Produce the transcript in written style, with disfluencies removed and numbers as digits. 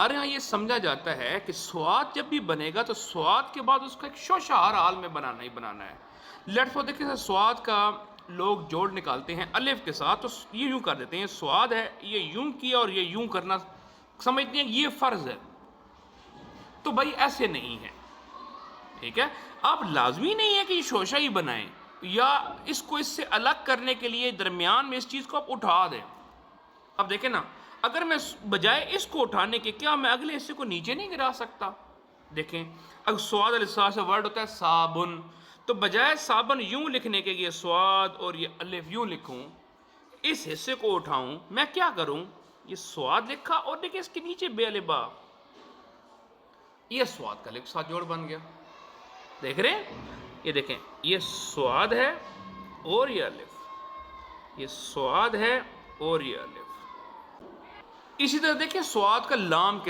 ہمارے یہاں یہ سمجھا جاتا ہے کہ سواد جب بھی بنے گا تو سواد کے بعد اس کا ایک شوشہ ہر حال میں بنانا ہی بنانا ہے. لیٹس سو دیکھیں سواد کا لوگ جوڑ نکالتے ہیں الف کے ساتھ، تو یہ یوں کر دیتے ہیں سواد ہے، یہ یوں کیا اور یہ یوں کرنا سمجھتے ہیں یہ فرض ہے. تو بھائی ایسے نہیں ہے، ٹھیک ہے. آپ لازمی نہیں ہے کہ یہ شوشہ ہی بنائیں، یا اس کو اس سے الگ کرنے کے لیے درمیان میں اس چیز کو آپ اٹھا دیں. اب دیکھیں نا، اگر میں بجائے اس کو اٹھانے کے کیا میں اگلے حصے کو نیچے نہیں گرا سکتا؟ دیکھیں اگر سواد الفاظ سے ورڈ ہوتا ہے صابن، تو بجائے صابن یوں لکھنے کے یہ سواد اور یہ الف یوں لکھوں، اس حصے کو اٹھاؤں، میں کیا کروں؟ یہ سواد لکھا اور دیکھیں اس کے نیچے بے الف با، یہ سواد کا لکھ ساتھ جوڑ بن گیا. دیکھ رہے ہیں؟ یہ دیکھیں یہ سواد ہے اور یہ الف، یہ سواد ہے اور یہ الف. اسی طرح دیکھیں سواد کا لام کے